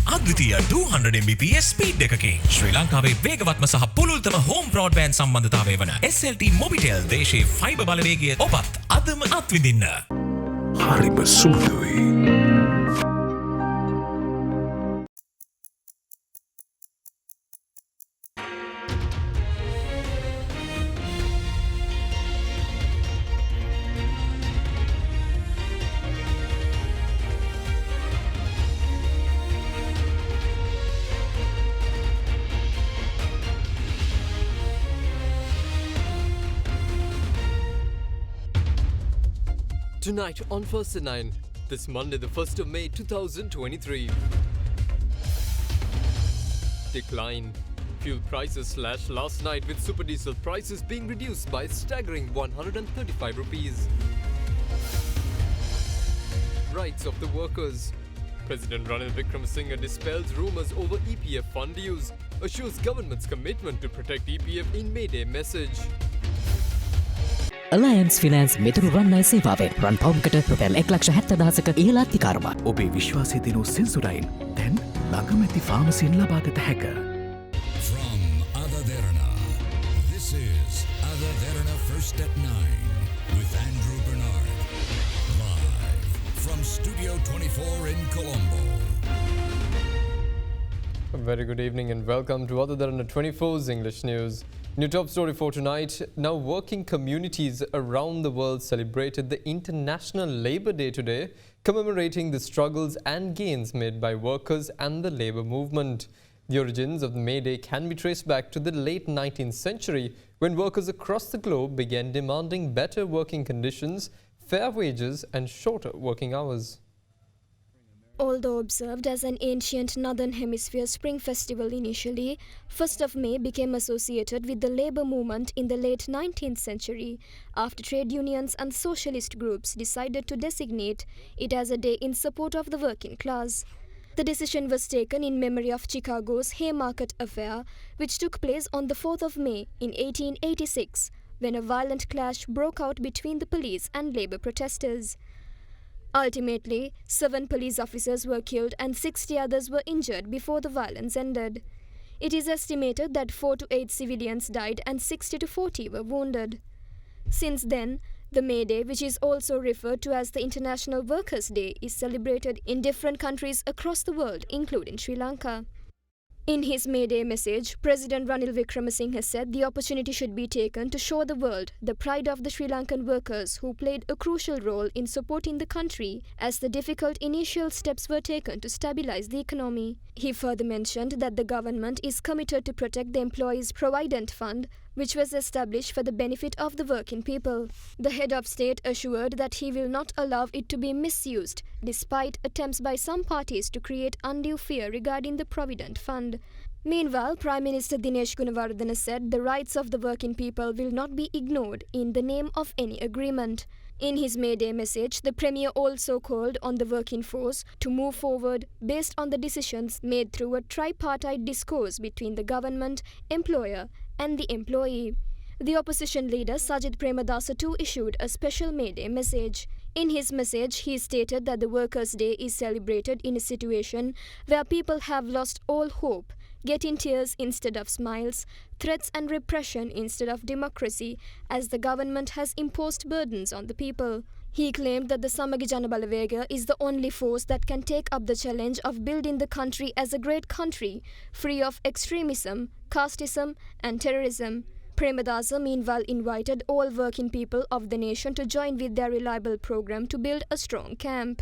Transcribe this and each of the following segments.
අද්විතීය 200 Mbps speed එකකින් ශ්‍රී ලංකාවේ වේගවත්ම සහ පුළුල්තම හෝම් බ්‍රෝඩ්බෑන්ඩ් සම්බන්ධතාවය වන SLT මොබිටෙල් දේශීය ෆයිබර් බලවේගය ඔබත් අදම අත්විඳින්න. හරිම සුදුයි. Tonight on First to 9, this Monday the 1st of May 2023. Decline. Fuel prices slashed last night with super diesel prices being reduced by a staggering 135 rupees. Rights of the workers. President Ranil Wickremesinghe dispels rumours over EPF fund use, assures government's commitment to protect EPF in May Day message. Alliance Finance මෙතුරු රන්නයි සේවාවෙන් රන් පවුම්කට රුපියල් 1,70,000ක ඉහළ අධිකාරමක්. ඔබේ විශ්වාසය දිනු සෙන්සුරයින් දැන් ළඟම ඇති ෆාමසියෙන් ලබාගත හැක. From AdaDerana, this is AdaDerana First at 9 with Andrew Bernard. Live from Studio 24 in Colombo. A very good evening and welcome to AdaDerana 24's English News. New top story for tonight. Now, working communities around the world celebrated the International Labour Day today, commemorating the struggles and gains made by workers and the labour movement. The origins of the May Day can be traced back to the late 19th century, when workers across the globe began demanding better working conditions, fair wages and shorter working hours. Although observed as an ancient Northern Hemisphere spring festival initially, 1st of May became associated with the labour movement in the late 19th century, after trade unions and socialist groups decided to designate it as a day in support of the working class. The decision was taken in memory of Chicago's Haymarket Affair, which took place on the 4th of May in 1886, when a violent clash broke out between the police and labour protesters. Ultimately, 7 police officers were killed and 60 others were injured before the violence ended. It is estimated that 4 to 8 civilians died and 60 to 40 were wounded. Since then, the May Day, which is also referred to as the International Workers' Day, is celebrated in different countries across the world, including Sri Lanka. In his May Day message, President Ranil Wickremesinghe said the opportunity should be taken to show the world the pride of the Sri Lankan workers who played a crucial role in supporting the country as the difficult initial steps were taken to stabilize the economy. He further mentioned that the government is committed to protect the Employees' Provident Fund, which was established for the benefit of the working people. The head of state assured that he will not allow it to be misused, despite attempts by some parties to create undue fear regarding the Provident Fund. Meanwhile, Prime Minister Dinesh Gunawardena said the rights of the working people will not be ignored in the name of any agreement. In his May Day message, the Premier also called on the working force to move forward based on the decisions made through a tripartite discourse between the government, employer and the employee. The opposition leader Sajid Premadasa too issued a special May Day message. In his message, he stated that the Workers' Day is celebrated in a situation where people have lost all hope, getting tears instead of smiles, threats and repression instead of democracy, as the government has imposed burdens on the people. He claimed that the Samagi Jana Balawega is the only force that can take up the challenge of building the country as a great country, free of extremism, casteism and terrorism. Premadasa meanwhile invited all working people of the nation to join with their reliable program to build a strong camp.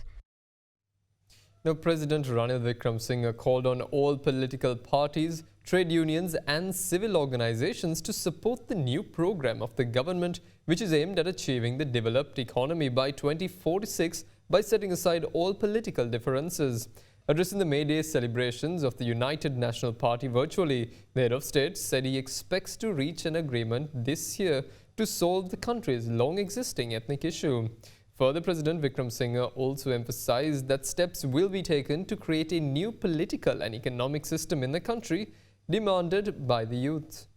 Now, President Ranil Wickremesinghe called on all political parties, trade unions and civil organizations to support the new program of the government, which is aimed at achieving the developed economy by 2046 by setting aside all political differences. Addressing the May Day celebrations of the United National Party virtually, the head of state said he expects to reach an agreement this year to solve the country's long-existing ethnic issue. Further, President Wickremesinghe also emphasized that steps will be taken to create a new political and economic system in the country demanded by the youth.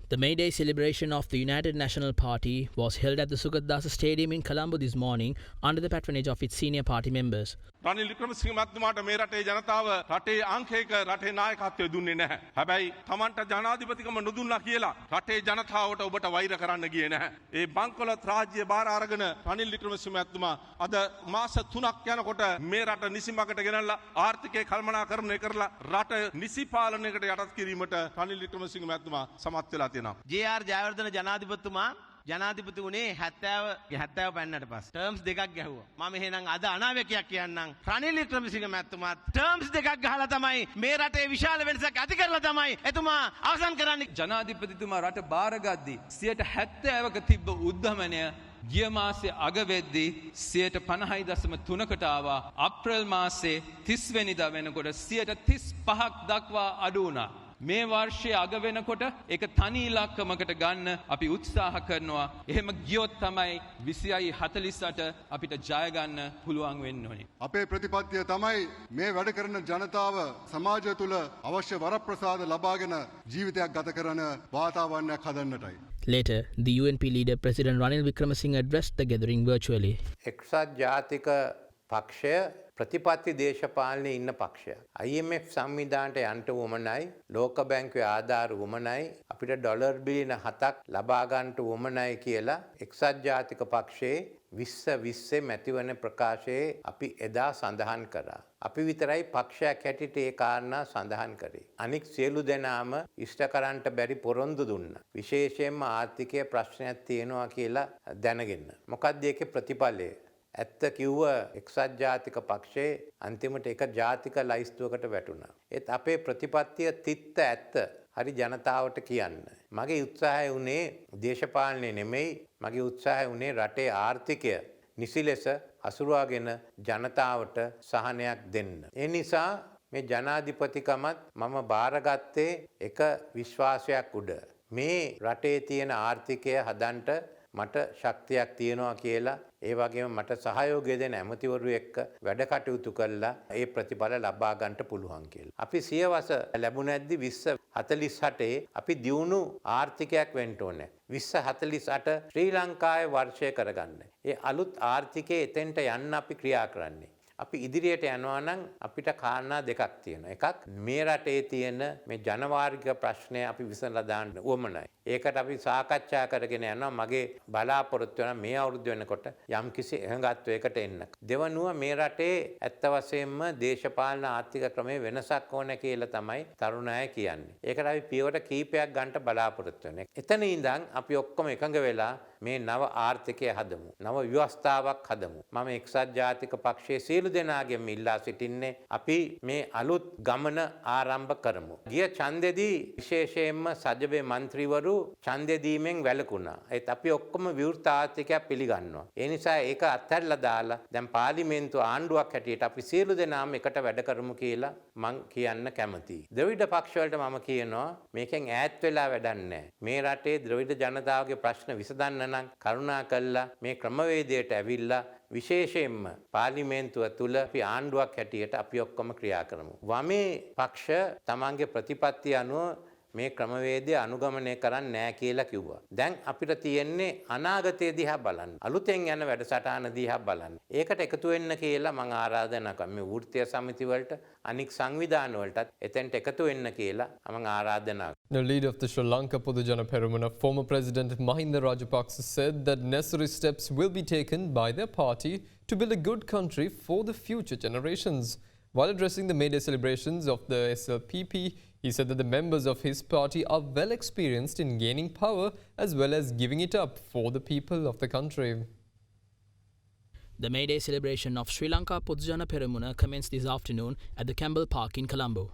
The May Day celebration of the United National Party was held at the Sugatdasa Stadium in Colombo this morning under the patronage of its senior party members. Ranil Wickremesinghe මහත්මයාට මේ රටේ ජනතාව රටේ අංකයක රටේ නායකත්වය දුන්නේ නැහැ. හැබැයි Tamanට ජනාධිපතිකම නොදුන්නා කියලා රටේ ජනතාවට ඔබට වෛර කරන්න ගියේ නැහැ. ඒ බංකොලොත් රාජ්‍ය බාර අරගෙන රනිල් වික්‍රමසිංහ මහත්මයා අද මාස 3ක් යනකොට මේ රට නිසිමකට ගෙනල්ලා ආර්ථිකය කළමනාකරණය කරලා රට නිසි පාලනයකට යටත් කිරීමට රනිල් වික්‍රමසිංහ මහත්මයා සමත් වෙලා තියෙනවා. ජේ.ආර්. ජයවර්ධන ජනාධිපතිතුමා ජනාධිපති වුණේ 70 පෙන්නට පස්සේ ටර්ම්ස් දෙකක් ගැහුවා. මම එහෙනම් අද අනාවැකියක් කියන්නම්. රනිල් වික්‍රමසිංහ මහත්මයා ටර්ම්ස් දෙකක් ගහලා තමයි මේ රටේ විශාල වෙනසක් ඇති කරලා තමයි එතුමා අවසන් කරන්නේ. ජනාධිපතිතුමා රට බාරගද්දී 70%ක තිබ්බ උද්ධමනය ගිය මාසේ අග වෙද්දී 50.3කට ආවා. අප්‍රේල් මාසේ 30 වෙනිදා වෙනකොට 35ක් දක්වා අඩු වුණා. මේ වර්ෂයේ අග වෙනකොට ඒක තනි ඉලක්කමකට ගන්න අපි උත්සාහ කරනවා. එහෙම ගියොත් තමයි 26.48 අපිට ජය ගන්න පුළුවන් වෙන්න ඕනේ. අපේ ප්‍රතිපත්තිය තමයි මේ වැඩ කරන ජනතාව සමාජය තුළ අවශ්‍ය වරප්‍රසාද ලබාගෙන ජීවිතයක් ගත කරන වාතාවරණයක් හදන්නටයි. Later, the UNP leader President Ranil Wickremesinghe addressed the gathering virtually. එක්සත් ජාතික පක්ෂය ප්‍රතිපත්ති දේශපාලනයේ ඉන්න පක්ෂයක්. IMF සංවිධානයට යන්න උවමනයි, ලෝක බැංකුවේ ආධාර උවමනයි, අපිට ඩොලර් බිලියන 7ක් ලබා ගන්නට උවමනයි කියලා එක්සත් ජාතික පක්ෂයේ 2020 මැතිවරණ ප්‍රකාශයේ අපි එදා සඳහන් කරා. අපි විතරයි පක්ෂයක් හැටියට ඒ කාරණා සඳහන් කරේ. අනික් සියලු දෙනාම ඉෂ්ට කරන්නට බැරි පොරොන්දු දුන්නා. විශේෂයෙන්ම ආර්ථිකයේ ප්‍රශ්නයක් තියෙනවා කියලා දැනගෙන. මොකක්ද ඒකේ ප්‍රතිඵලය? ඇත්ත කිව්ව එක්සත් ජාතික පක්ෂයේ අන්තිමට එක ජාතික ලයිස්තුවකට වැටුණා. ඒත් අපේ ප්‍රතිපත්තිය තිත්ත ඇත්ත හරි ජනතාවට කියන්න. මගේ උත්සාහය වුණේ දේශපාලනය නෙමෙයි, මගේ උත්සාහය වුණේ රටේ ආර්ථිකය නිසි ලෙස හසුරුවාගෙන ජනතාවට සහනයක් දෙන්න. ඒ නිසා මේ ජනාධිපතිකමත් මම බාරගත්තේ එක විශ්වාසයක් උඩ. මේ රටේ තියෙන ආර්ථිකය හදන්නට මට ශක්තියක් තියෙනවා කියලා, ඒ වගේම මට සහයෝගය දෙන ඇමතිවරු එක්ක වැඩ කටයුතු කළා ඒ ප්‍රතිඵල ලබා ගන්නට පුළුවන් කියලා. අපි සියවස ලැබුණැද්දි 2048 අපි දියුණු ආර්ථිකයක් වෙන්න ඕනේ. 2048 ශ්‍රී ලංකාවේ වර්ෂය කරගන්න. ඒ අලුත් ආර්ථිකයේ එතෙන්ට යන්න අපි ක්‍රියා කරන්නේ. අපි ඉදිරියට යනවා නම් අපිට කාරණා දෙකක් තියෙනවා. එකක් මේ රටේ තියෙන මේ ජනවාර්ගික ප්‍රශ්නය අපි විසඳලා දාන්න උවමනයි. ඒකට අපි සාකච්ඡා කරගෙන යනවා. මගේ බලාපොරොත්තු වෙන මේ අවුරුද්ද වෙනකොට යම්කිසි එකඟත්වයකට එන්න. දෙවනුව මේ රටේ ඇත්ත වශයෙන්ම දේශපාලන ආර්ථික ක්‍රමයේ වෙනසක් ඕන කියලා තමයි තරුණ අය කියන්නේ. ඒකට අපි පියවර කීපයක් ගන්න බලාපොරොත්තු වෙනවා. එතන ඉඳන් අපි ඔක්කොම එකඟ වෙලා මේ නව ආර්ථිකය හදමු. නව ව්‍යවස්ථාවක් හදමු. මම එක්සත් ජාතික පක්ෂයේ සියලු දෙනාගෙන් ඉල්ලා සිටින්නේ අපි මේ අලුත් ගමන ආරම්භ කරමු. ගිය ඡන්දෙදී විශේෂයෙන්ම සජිබේ മന്ത്രിවරු ඡන්දෙ දීමෙන් වැළකුණා. ඒත් අපි ඔක්කොම විවෘත ආර්ථිකයක් පිළිගන්නවා. ඒ නිසා ඒක අත්හැරලා දාලා දැන් පාර්ලිමේන්තුව ආණ්ඩුවක් හැටියට අපි සියලු දෙනාම එකට වැඩ කරමු කියලා මං කියන්න කැමතියි. ද්‍රවිඩ පක්ෂ වලට මම කියනවා මේකෙන් ඈත් වෙලා වැඩක් නැහැ. මේ රටේ ද්‍රවිඩ ජනතාවගේ ප්‍රශ්න විසඳන්න නම් කරුණා කළා මේ ක්‍රමවේදයට ඇවිල්ලා විශේෂයෙන්ම පාර්ලිමේන්තුව තුළ අපි ආණ්ඩුවක් හැටියට අපි ඔක්කොම ක්‍රියා කරමු. වමේ පක්ෂ තමන්ගේ ප්‍රතිපත්තිය අනුව මේ ක්‍රමවේදය අනුගමනය කරන්නේ නැහැ කියලා කිව්වා. දැන් අපිට තියෙන්නේ අනාගතය දිහා බලන්න. අලුතෙන් යන වැඩසටහන දිහා බලන්න. ඒකට එකතු වෙන්න කියලා මම ආරාධනා කරනවා. මේ වෘත්තීය සමිති වලට අනික් සංවිධාන වලටත් එතෙන්ට එකතු වෙන්න කියලා මම ආරාධනා කරනවා. The leader of the Sri Lanka Podujana Peramuna, former President Mahinda Rajapaksa, said that necessary steps will be taken by their party to build a good country for the future generations. While addressing the May Day celebrations of the SLPP, he said that the members of his party are well experienced in gaining power as well as giving it up for the people of the country. The May Day celebration of Sri Lanka Podujana Peramuna commenced this afternoon at the Campbell Park in Colombo.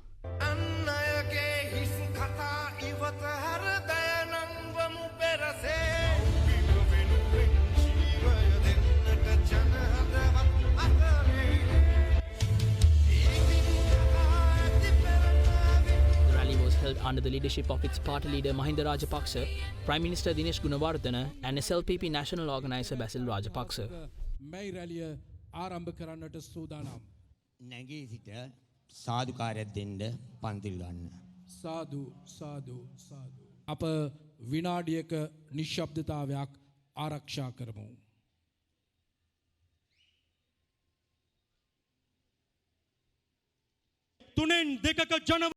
Under the leadership of its party leader Mahinda Rajapaksa, Prime Minister Dinesh Gunawardena and SLPP National Organizer Basil Rajapaksa. මේ රැලිය ආරම්භ කරන්නට සූදානම්. නැගී සිට සාදුකාරයක් දෙන්න පන්තිල් ගන්න. සාදු සාදු සාදු. අප විනාඩියක නිශ්ශබ්දතාවයක් ආරක්ෂා කරමු. 3න් 2ක ජන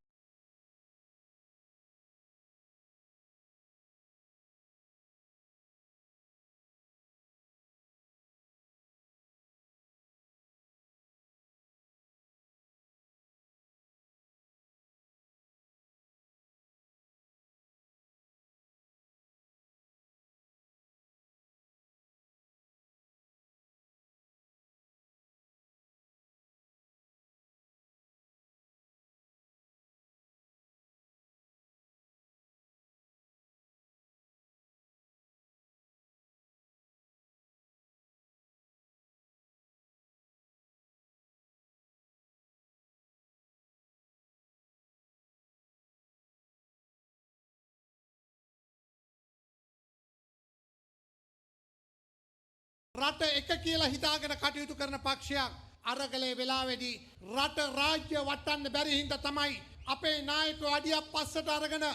රට එක කියලා හිතාගෙන කටයුතු කරන පක්ෂයක් අරගලේ වෙලාවේදී රට රාජ්‍ය වටන්න බැරි හින්දා තමයි අපේ නායකයෝ අඩියක් පස්සට අරගෙන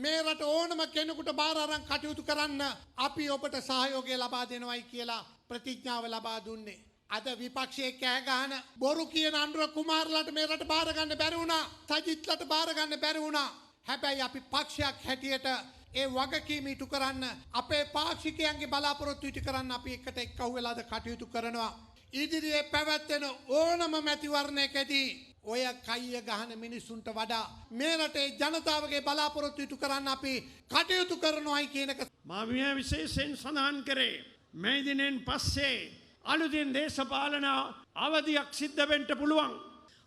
මේ රට ඕනම කෙනෙකුට බාර අරන් කටයුතු කරන්න අපි ඔබට සහයෝගය ලබා දෙනවයි කියලා ප්‍රතිඥාව ලබා දුන්නේ. අද විපක්ෂයේ කෑ ගහන බොරු කියන අනුර කුමාරලාට මේ රට බාර ගන්න බැරි වුණා. සජිත්ලාට බාර ගන්න බැරි වුණා. හැබැයි අපි පක්ෂයක් හැටියට ඒ වගකීම ඉටු කරන්න අපේ පාක්ෂිකයන්ගේ බලාපොරොත්තු ඉටු කරන්න අපි එකට එක්කහුව වෙලාද කටයුතු කරනවා. ඉදිරියේ පැවැත්වෙන ඕනම මැතිවරණයකදී ඔය කයිය ගහන මිනිස්සුන්ට වඩා මේ රටේ ජනතාවගේ බලාපොරොත්තු ඉටු කරන්න අපි කටයුතු කරනවායි කියන එක මා විශේෂයෙන් සඳහන් කරේ මේ දිනෙන් පස්සේ අලුතින් දේශපාලන අවධියක් සිද්ධ වෙන්න පුළුවන්.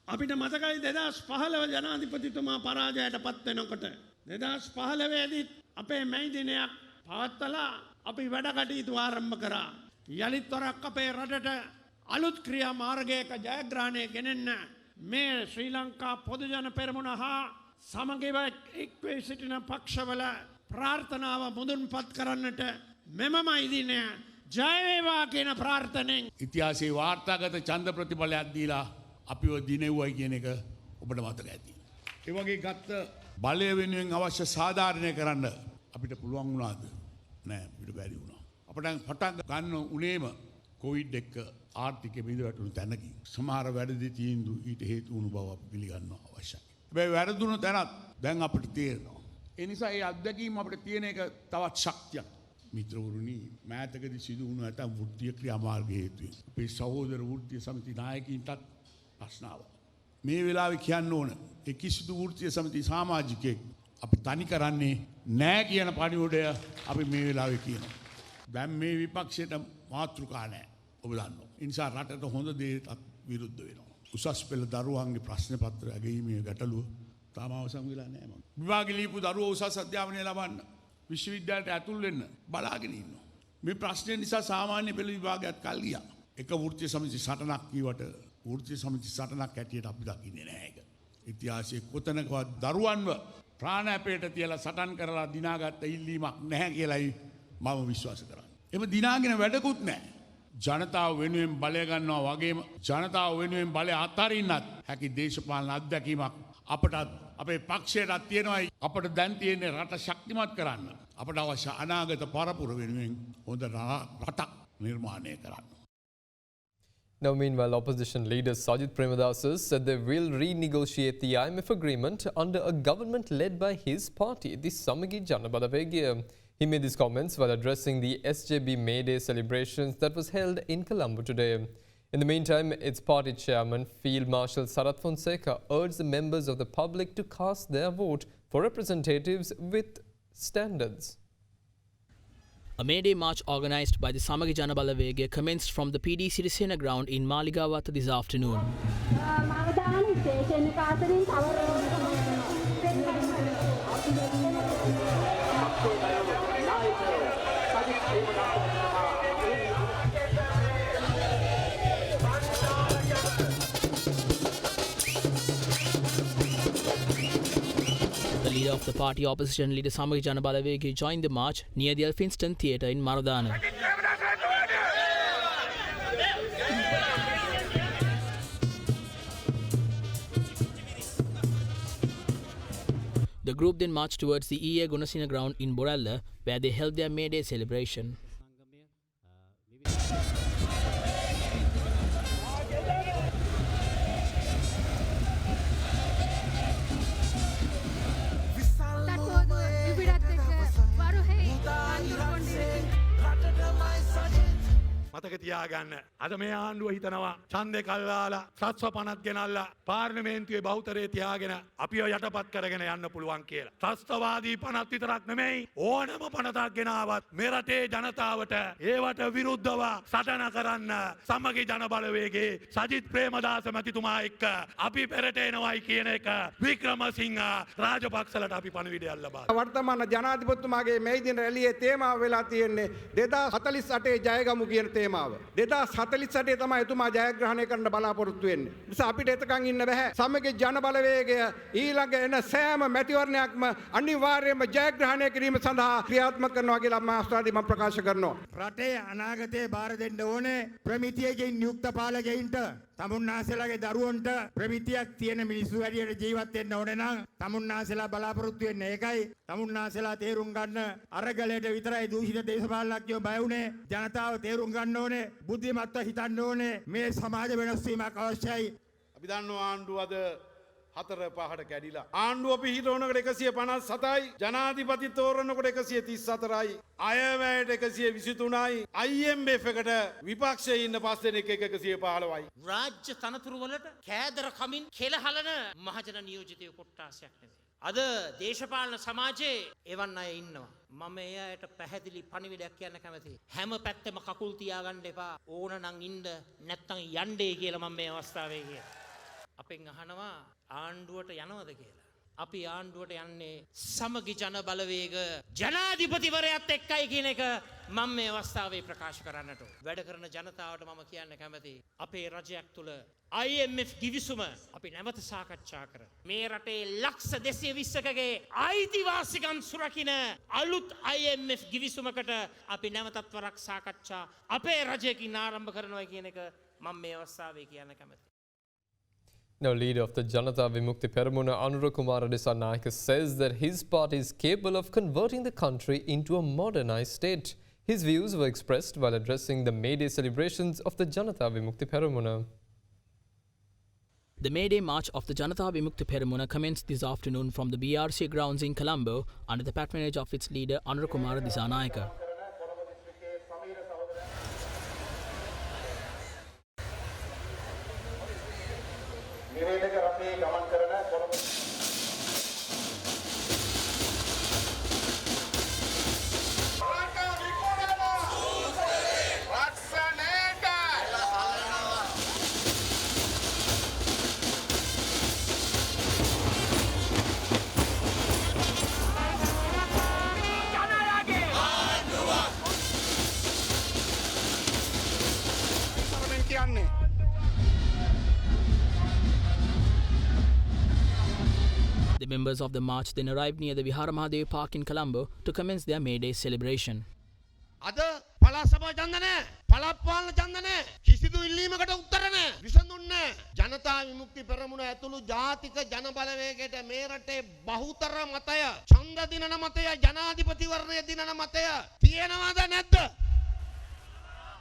අපිට මතකයි 2015 ජනාධිපතිතුමා පරාජයට පත් වෙනකොට 2015 දී අපේ මේ දිනයක් පවත්වලා අපි වැඩ කටයුතු ආරම්භ කරා. යලිත් වරක් අපේ රටට අලුත් ක්‍රියා මාර්ගයක ජයග්‍රහණය ගෙනෙන්න මේ ශ්‍රී ලංකා පොදු ජන පෙරමුණ හා සමගිව එක්වී සිටින පක්ෂවල ප්‍රාර්ථනාව මුදුන්පත් කරන්නට මෙමමයි දිනය ජය වේවා කියන ප්‍රාර්ථනෙන් ඉතිහාසයේ වාර්තාගත ඡන්ද ප්‍රතිඵලයක් දීලා අපිව දිනෙව්වයි කියන එක ඔබට මතක ඇති. ඒ වගේ ගත්ත බලය වෙනුවෙන් අවශ්‍ය සාධාරණය කරන්න අපිට පුළුවන් වුණාද? නෑ, අපිට බැරි වුණා. අපට පටන් ගන්න උනේම කොවිඩ් එක්ක ආර්ථිකය බිඳවැටුණු තැනකින්. සමහර වැරදි තීන්දුව ඊට හේතු වුණු බව අපි පිළිගන්නවා අවශ්‍යයි. හැබැයි වැරදුණු තැනත් දැන් අපිට තේරෙනවා. ඒ නිසා මේ අත්දැකීම අපිට තියෙන එක තවත් ශක්තියක්. මිත්‍රවරුනි, මෑතකදී සිදු වුණු ඇතම් වෘත්තීය ක්‍රියාමාර්ග හේතුවෙන් අපේ සහෝදර වෘත්තීය සමිති නායකයින්ටත් ප්‍රශ්න ආවා. මේ වෙලාවේ කියන්න ඕන ඒ කිසිදු වෘත්තීය සමිති සමාජිකයෙක් අපි තනි කරන්නේ නෑ කියන පණිවුඩය අපි මේ වෙලාවේ කියනවා. දැන් මේ විපක්ෂයට මාතෘකා නෑ. ඔබ දන්නවා. ඒ නිසා රටට හොඳ දේට විරුද්ධ වෙනවා. උසස් පෙළ දරුවන්ගේ ප්‍රශ්න පත්‍ර ඇගීමේ ගැටලුව තාම අවසන් වෙලා නෑ මම. විභාග ලියපු දරුවෝ උසස් අධ්‍යාපනය ලබන්න විශ්වවිද්‍යාලයට ඇතුල් වෙන්න බලාගෙන ඉන්නවා. මේ ප්‍රශ්නය නිසා සාමාන්‍ය පෙළ විභාගයත් කල් ගියා. එක වෘත්තීය සමිති සටනක් කීවට වෘත්තීය සමිති සටනක් හැටියට අපි දකින්නේ නැහැ ඒක. ඉතිහාසයේ කොතනකවත් දරුවන්ව ප්‍රාණ අපේට තියලා සටන් කරලා දිනාගත්ත ඉල්ලීමක් නැහැ කියලායි මම විශ්වාස කරන්නේ. එම දිනාගෙන වැඩකුත් නැහැ. ජනතාව වෙනුවෙන් බලය ගන්නවා වගේම ජනතාව වෙනුවෙන් බලය අත්හරින්නත් හැකි දේශපාලන අත්දැකීමක් අපටත් අපේ පක්ෂයටත් තියෙනවායි. අපට දැන් තියෙන්නේ රට ශක්තිමත් කරන්න. අපට අවශ්‍ය අනාගත පරපුර වෙනුවෙන් හොඳ රටක් නිර්මාණය කරන්න. Now, meanwhile, opposition leader Sajid Premadasa said they will renegotiate the IMF agreement under a government led by his party, the Samagi Jana Balawegaya. He made these comments while addressing the SJB May Day celebrations that was held in Colombo today. In the meantime, its party chairman, Field Marshal Sarath Fonseca, urged the members of the public to cast their vote for representatives with standards. A May Day march organised by the Samagi Jana Balawegaya commenced from the PD Sirisena ground in Maligawata this afternoon. The leader of the party opposition leader Samagi Jana Balawegaya joined the march near the Elphinston Theatre in Maradana. The group then marched towards the E.A. Gunasina ground in Borella, where they held their May Day celebration. තියාගන්න. අද මේ ආණ්ඩුව හිතනවා ඡන්දේ කල්ලාලා සත්ව පනත් ගෙනල්ලා පාර්ලිමේන්තුවේ බහුතරය තියාගෙන අපිව යටපත් කරගෙන යන්න පුළුවන් කියලා. ත්‍රස්තවාදී පනත් විතරක් නෙමෙයි ඕනම පනතක් ගෙනාවත් මේ රටේ ජනතාවට ඒවට විරුද්ධව සටන කරන්න සමගි ජන බලවේගයේ සජිත් ප්‍රේමදාස මැතිතුමා එක්ක අපි පෙරට එනවයි කියන එක වික්‍රමසිංහ රාජපක්ෂලට අපි පණිවිඩයක් ලබා. වර්තමාන ජනාධිපතිතුමාගේ මේ දින රැළියේ තේමාව වෙලා තියෙන්නේ 2048 ජයගමු කියන තේමාව. 2048 තමයි එතුමා ජයග්‍රහණය කරන්න බලාපොරොත්තු වෙන්නේ. නිසා අපිට එතකන් ඉන්න බෑ. සමගි ජන බලවේගය ඊළඟ එන සෑම මැතිවරණයක්ම අනිවාර්යයෙන්ම ජයග්‍රහණය කිරීම සඳහා ක්‍රියාත්මක කරනවා කියලා මම ආස්වාදී මම ප්‍රකාශ කරනවා. රටේ අනාගතයේ බාර දෙන්න ඕනේ ප්‍රමිතියකින් නියුක්ත පාලකයින්ට. තමුන්නාසලාගේ දරුවන්ට ප්‍රමිතියක් තියෙන මිනිස්සු හැටියට ජීවත් වෙන්න ඕනේ නම් තමුන්නාසලා බලාපොරොත්තු වෙන්නේ ඒකයි. තමුන්නාසලා තේරුම් ගන්න අරගලයට විතරයි දූෂිත දේශපාලනඥයෝ බය වුනේ. ජනතාව තේරුම් ගන්න ඕනේ බුද්ධිමත්ව හිතන්න ඕනේ මේ සමාජ වෙනස් වීමක් අවශ්‍යයි. අපි දන්නවා ආණ්ඩුව අද 4-5ට කැඩිලා. ආණ්ඩුව පිහිටවනකොට 157යි, ජනාධිපති තෝරනකොට 134යි, අයවැයට 123යි, IMF එකට විපක්ෂයේ ඉන්න 5 දෙනෙක් 115යි. රාජ්‍ය තනතුරු වලට කෑදර කමින් කෙලහලන මහජන නියෝජිතයෝ කොට්ටාසයක් නෙවෙයි. අද දේශපාලන සමාජයේ එවන් අය ඉන්නවා. මම ඒ අයට පැහැදිලි පණිවිඩයක් කියන්න කැමතියි. හැම පැත්තෙම කකුල් තියාගන්න එපා. ඕන නම් ඉන්න නැත්තම් යන්නේ කියලා මම මේ අවස්ථාවේ කියනවා. අපෙන් අහනවා ආණ්ඩුවට යනවද කියලා. අපි ආණ්ඩුවට යන්නේ සමගි ජන බලවේග ජනාධිපතිවරයාත් එක්කයි කියන එක මම මේ අවස්ථාවේ ප්‍රකාශ කරන්නට වැඩ කරන ජනතාවට මම කියන්න කැමතියි. අපේ රජයක් තුල IMF ගිවිසුම අපි නැවත සාකච්ඡා කර මේ රටේ ලක්ෂ 220කගේ අයිතිවාසිකම් සුරකින්න අලුත් IMF ගිවිසුමකට අපි නැවතත් වරක් සාකච්ඡා අපේ රජයකින් ආරම්භ කරනවා කියන එක මම මේ අවස්ථාවේ කියන්න කැමතියි. Now, leader of the Janata Vimukti Peramuna, Anura Kumara Dissanayake, says that his party is capable of converting the country into a modernized state. His views were expressed while addressing the May Day celebrations of the Janata Vimukti Peramuna. The May Day march of the Janata Vimukti Peramuna commenced this afternoon from the BRC grounds in Colombo under the patronage of its leader Anura Kumara Dissanayake. The members of the march then arrived near the Vihara Mahadev Park in Colombo to commence their May Day celebration. අද පළාත් සභා ඡන්ද නැහැ. පළාත් පාලන ඡන්ද නැහැ. කිසිදු ඉල්ලීමකට උත්තර නැහැ. විසඳුන්නේ නැහැ. ජනතා විමුක්ති පෙරමුණ ඇතුළු ජාතික ජන බලවේගයට මේ රටේ බහුතර මතය, ඡන්ද දිනන මතය, ජනාධිපතිවරණය දිනන මතය තියෙනවද නැද්ද?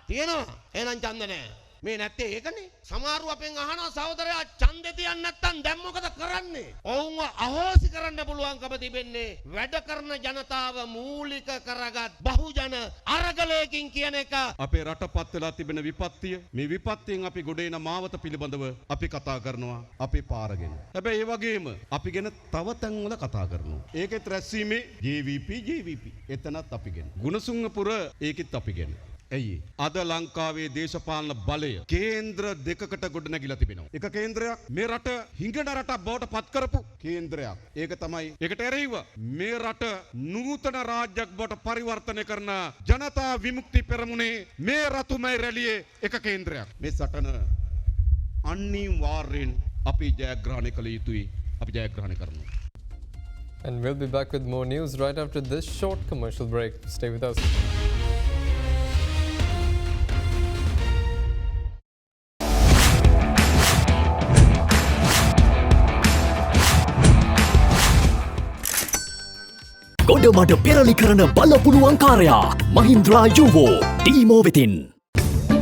තියෙනවා. එහෙනම් ඡන්ද නැහැ. මේ නැත්තේ ඒකනේ. සමහරව අපෙන් අහනවා සහෝදරයා ඡන්දෙ තියන්න නැත්තම් දැන් මොකද කරන්නේ? ඔවුන්ව අහෝසි කරන්න පුළුවන්කම තිබෙන්නේ වැඩ කරන ජනතාව මූලික කරගත් බහුජන අරගලයකින් කියන එක. අපේ රටපත් වෙලා තිබෙන විපත්තිය, මේ විපත්තියෙන් අපි ගොඩ එන මාවත පිළිබඳව අපි කතා කරනවා අපේ පාරගෙන. හැබැයි ඒ වගේම අපි ගැන තව තැන්වල කතා කරනවා. ඒකෙත් රැස්වීමේ JVP එතනත් අපි ගැන. ගුණසුංගපුර ඒකෙත් අපි ගැන. ඇයි අද ලංකාවේ දේශපාලන බලය කේන්ද්‍ර දෙකකට ගොඩ නැගිලා තිබෙනවා. එක කේන්ද්‍රයක් මේ රට හිඟන රටක් බවට පත් කරපු කේන්ද්‍රයක්. ඒක තමයි ඒකට එරෙහිව මේ රට නූතන රාජ්‍යයක් බවට පරිවර්තනය කරන ජනතා විමුක්ති පෙරමුණේ මේ රතුමයි රැළියේ එක කේන්ද්‍රයක්. මේ සටන අනිවාර්යෙන් අපි ජයග්‍රහණය කළ යුතුයි. අපි ජයග්‍රහණය කරනවා. And we'll be back with more news right after this short commercial break. Stay with us. ගොඩමඩ පෙරලි කරන බලපුළුවන් කාරයා මහින්ද්‍රා යුවෝ ඩීමෝ වෙතින්.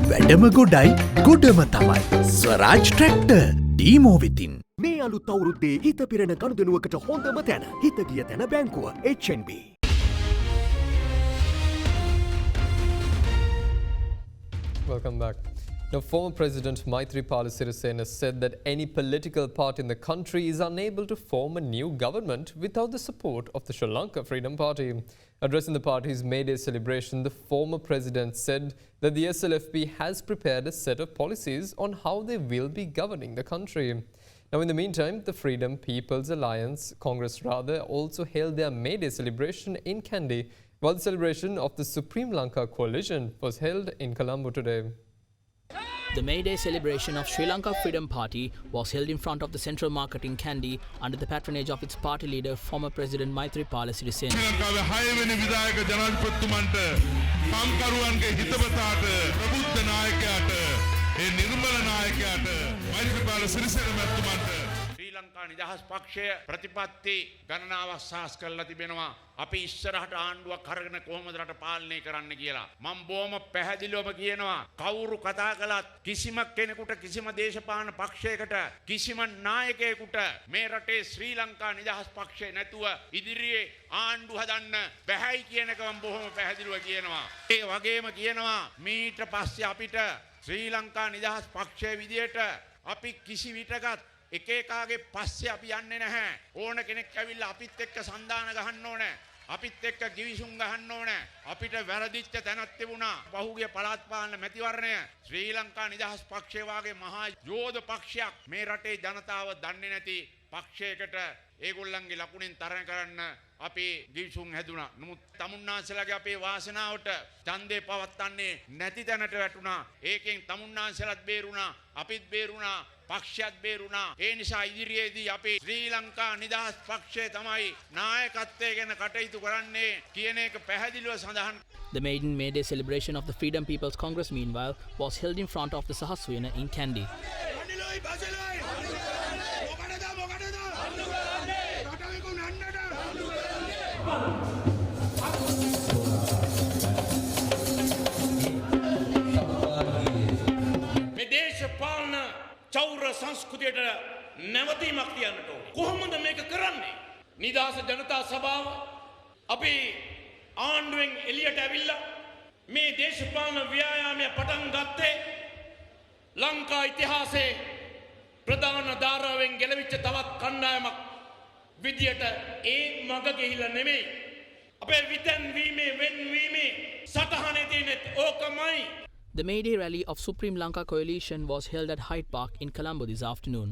වැඩම ගොඩයි ගොඩම තමයි ස්වරාජ් ට්‍රැක්ටර් ඩීමෝ වෙතින්. මේ අලුත් අවුරුද්දේ හිත පිරෙන ගනුදෙනුවකට හොඳම තැන හිත ගිය තැන බැංකුව HNB. Welcome back. Now, former President Maithripala Sirisena said that any political party in the country is unable to form a new government without the support of the Sri Lanka Freedom Party. Addressing the party's May Day celebration, the former president said that the SLFP has prepared a set of policies on how they will be governing the country. Now, in the meantime, the Freedom People's Alliance, Congress rather, also held their May Day celebration in Kandy, while the celebration of the Supreme Lanka Coalition was held in Colombo today. The May Day celebration of Sri Lanka Freedom Party was held in front of the Central Market in Kandy under the patronage of its party leader, former President Maithripala Sirisena. ශ්‍රී ලංකා නිදහස් පක්ෂය ප්‍රතිපත්ති ගණනාවක් සාස් කරලා තිබෙනවා. අපි ඉස්සරහට ආණ්ඩුවක් අරගෙන කොහොමද රට පාලනය කරන්න කියලා. මම බොහොම පැහැදිලිවම කියනවා කවුරු කතා කළත් කිසිම කෙනෙකුට කිසිම දේශපාලන පක්ෂයකට කිසිම නායකයෙකුට මේ රටේ ශ්‍රී ලංකා නිදහස් පක්ෂය නැතුව ඉදිරියේ ආණ්ඩු හදන්න බැහැයි කියන එක මම බොහොම පැහැදිලිව කියනවා. ඒ වගේම කියනවා මීට පස්සේ අපිට ශ්‍රී ලංකා නිදහස් පක්ෂය විදියට අපි කිසි විටකත් එක එකාගේ පස්සේ අපි යන්නේ නැහැ. ඕන කෙනෙක් ඇවිල්ලා අපිත් එක්ක සන්දාන ගහන්න ඕනේ. අපිත් එක්ක ගිවිසුම් ගහන්න ඕනේ. අපිට වැරදිච්ච තැනක් තිබුණා. පහුගිය පළාත් පාලන මැතිවරණය ශ්‍රී ලංකා නිදහස් පක්ෂය වාගේ මහා යෝධ පක්ෂයක් මේ රටේ ජනතාව දන්නේ නැති පක්ෂයකට ඒගොල්ලන්ගේ ලකුණෙන් තරණ කරන්න අපි ගිවිසුම් හැදුනා. නමුත් තමුන්නාන්සලාගේ අපේ වාසනාවට ඡන්දේ පවත්න්නේ නැති තැනට වැටුණා. ඒකෙන් තමුන්නාන්සලාත් බේරුණා. අපිත් බේරුණා. පක්ෂයත් බේරුණා. ඒ නිසා ඉදිරියේදී අපි ශ්‍රී ලංකා නිදහස් පක්ෂය තමයි නායකත්වය ගැන කටයුතු කරන්නේ කියන එක පැහැදිලිව සඳහන්. The maiden May Day celebration of the Freedom People's Congress, meanwhile, was held in front of the Sahaswina in Kandy. මේ දේශපාලන චෞර සංස්කෘතියට නැවතීමක් තියන්නට ඕනේ. කොහොමද මේක කරන්නේ? නිදහස් ජනතා සභාව අපි ආණ්ඩුවෙන් එළියට ඇවිල්ලා මේ දේශපාලන ව්‍යායාමය පටන් ගත්තේ ලංකා ඉතිහාසයේ ප්‍රධාන ධාරාවෙන් ගැලවිච්ච තවත් කණ්ඩායමක් විදියට ඒ මග ගිහිල්ලා නෙමෙයි. අපේ විතන්වීමේ වෙන්වීමේ සටහනේ තියෙන ඕකමයි. The May Day rally of Supreme Lanka Coalition was held at Hyde Park in Colombo this afternoon.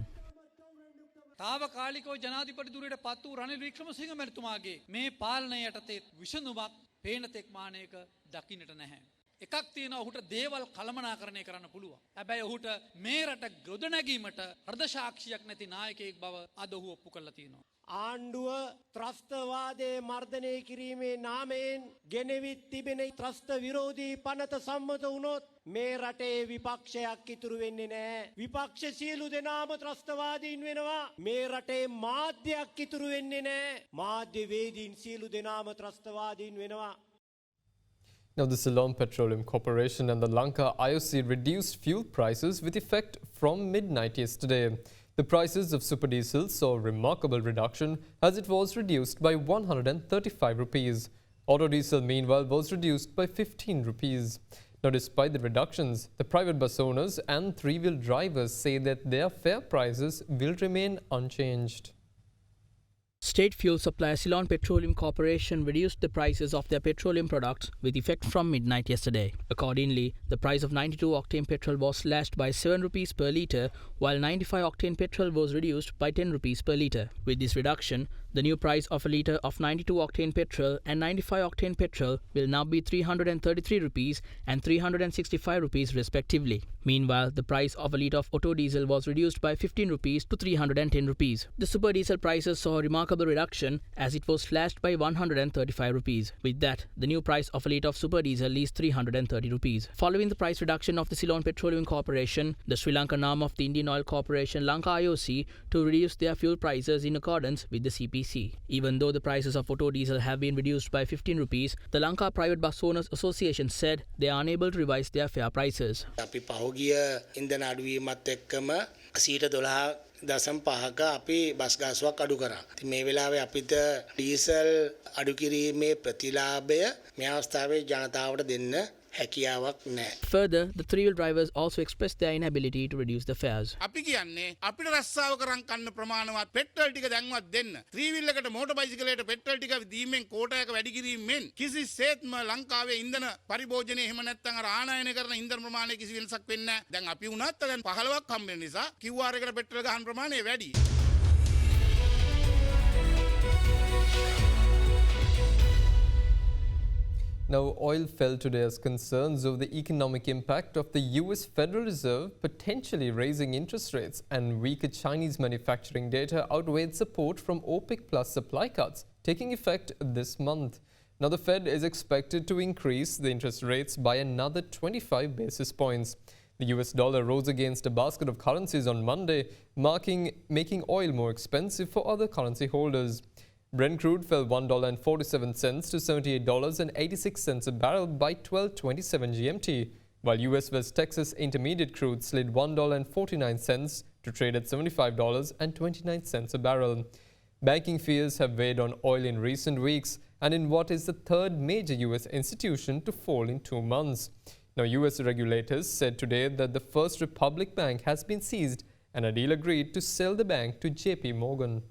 තාවකාලිකව ජනාධිපති ධුරයට පත් වූ රනිල් වික්‍රමසිංහ මැතිතුමාගේ මේ පාලනය යටතේ විසඳුමක් පේන තෙක් මානයක දකින්නට නැහැ. එකක් තියෙනවා ඔහුට දේවල් කළමනාකරණය කරන්න පුළුවන්. හැබැයි ඔහුට මේ රට ගොඩනැගීමට හෘද සාක්ෂියක් නැති නායකයෙක් බව අද ඔහු ඔප්පු කරලා තියෙනවා. ආණ්ඩුව ත්‍රස්තවාදයේ මර්ධනය කිරීමේ නාමයෙන් ගෙනවිත් තිබෙන ත්‍රස්ත විරෝධී පනත සම්මත වුණොත් මේ රටේ විපක්ෂයක් ඉතුරු වෙන්නේ නැහැ. විපක්ෂ සියලු දෙනාම ත්‍රස්තවාදීන් වෙනවා. මේ රටේ මාධ්‍යයක් ඉතුරු වෙන්නේ නැහැ. මාධ්‍යවේදීන් සියලු දෙනාම ත්‍රස්තවාදීන් වෙනවා. Now, the Ceylon Petroleum Corporation and the Lanka IOC reduced fuel prices with effect from midnight yesterday. The prices of super diesel saw a remarkable reduction as it was reduced by 135 rupees. Auto diesel, meanwhile, was reduced by 15 rupees. Now, despite the reductions, the private bus owners and three-wheel drivers say that their fare prices will remain unchanged. State fuel supplier Ceylon Petroleum Corporation reduced the prices of their petroleum products with effect from midnight yesterday. Accordingly, the price of 92-octane petrol was slashed by 7 rupees per litre, while 95-octane petrol was reduced by 10 rupees per litre. With this reduction, the new price of a litre of 92-octane petrol and 95-octane petrol will now be 333 rupees and 365 rupees respectively. Meanwhile, the price of a litre of auto diesel was reduced by 15 rupees to 310 rupees. The super diesel prices saw a remarkable reduction as it was slashed by 135 rupees. With that, the new price of a litre of super diesel is 330 rupees. Following the price reduction of the Ceylon Petroleum Corporation, the Sri Lankan arm of the Indian Oil Corporation Lanka IOC to reduce their fuel prices in accordance with the CPC. Even though the prices of auto diesel have been reduced by 15 rupees, the Lanka Private Bus Owners Association said they are unable to revise their fare prices. පහුගිය ඉන්ධන අඩුවීමත් එක්කම 12.5ක අපි bus ගාස්ුවක් අඩු කරා. ඉතින් මේ වෙලාවේ අපිට ඩීසල් අඩු කිරීමේ ප්‍රතිලාභය මේ අවස්ථාවේ ජනතාවට දෙන්න හැකියාවක් නැහැ. Further, the three-wheel drivers also expressed their inability to reduce the fares. අපි කියන්නේ අපිට රස්සාව කරන් කන්න ප්‍රමාණවත් පෙට්‍රල් ටික දැන්වත් දෙන්න. 3 wheel එකට මෝටර් බයිසිකලයට පෙට්‍රල් ටික දීමෙන් කෝටායක වැඩි කිරීමෙන් කිසිසේත්ම ලංකාවේ ඉන්ධන පරිභෝජනය එහෙම නැත්නම් අර ආනයනය කරන ඉන්ධන ප්‍රමාණය කිසි වෙනසක් වෙන්නේ නැහැ. දැන් අපි උනත් දැන් 15ක් හම්බ වෙන නිසා QR එකට පෙට්‍රල් ගහන ප්‍රමාණය වැඩි. Now, oil fell today as concerns over the economic impact of the US Federal Reserve potentially raising interest rates and weaker Chinese manufacturing data outweighed support from OPEC Plus supply cuts taking effect this month. Now, the Fed is expected to increase the interest rates by another 25 basis points. The US dollar rose against a basket of currencies on Monday, making oil more expensive for other currency holders. Brent crude fell $1.47 to $78.86 a barrel by 12:27 GMT, while US West Texas Intermediate crude slid $1.49 to trade at $75.29 a barrel. Banking fears have weighed on oil in recent weeks and in what is the third major US institution to fall in 2 months. Now, US regulators said today that the First Republic Bank has been seized and a deal agreed to sell the bank to JP Morgan.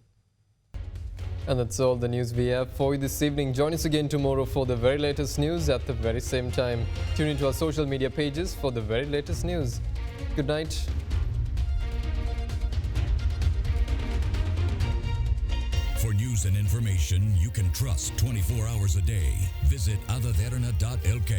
And that's all the news we have for you this evening. Join us again tomorrow for the very latest news at the very same time. Tune into our social media pages for the very latest news. Good night. For news and information you can trust 24 hours a day, visit AdaDerana.lk.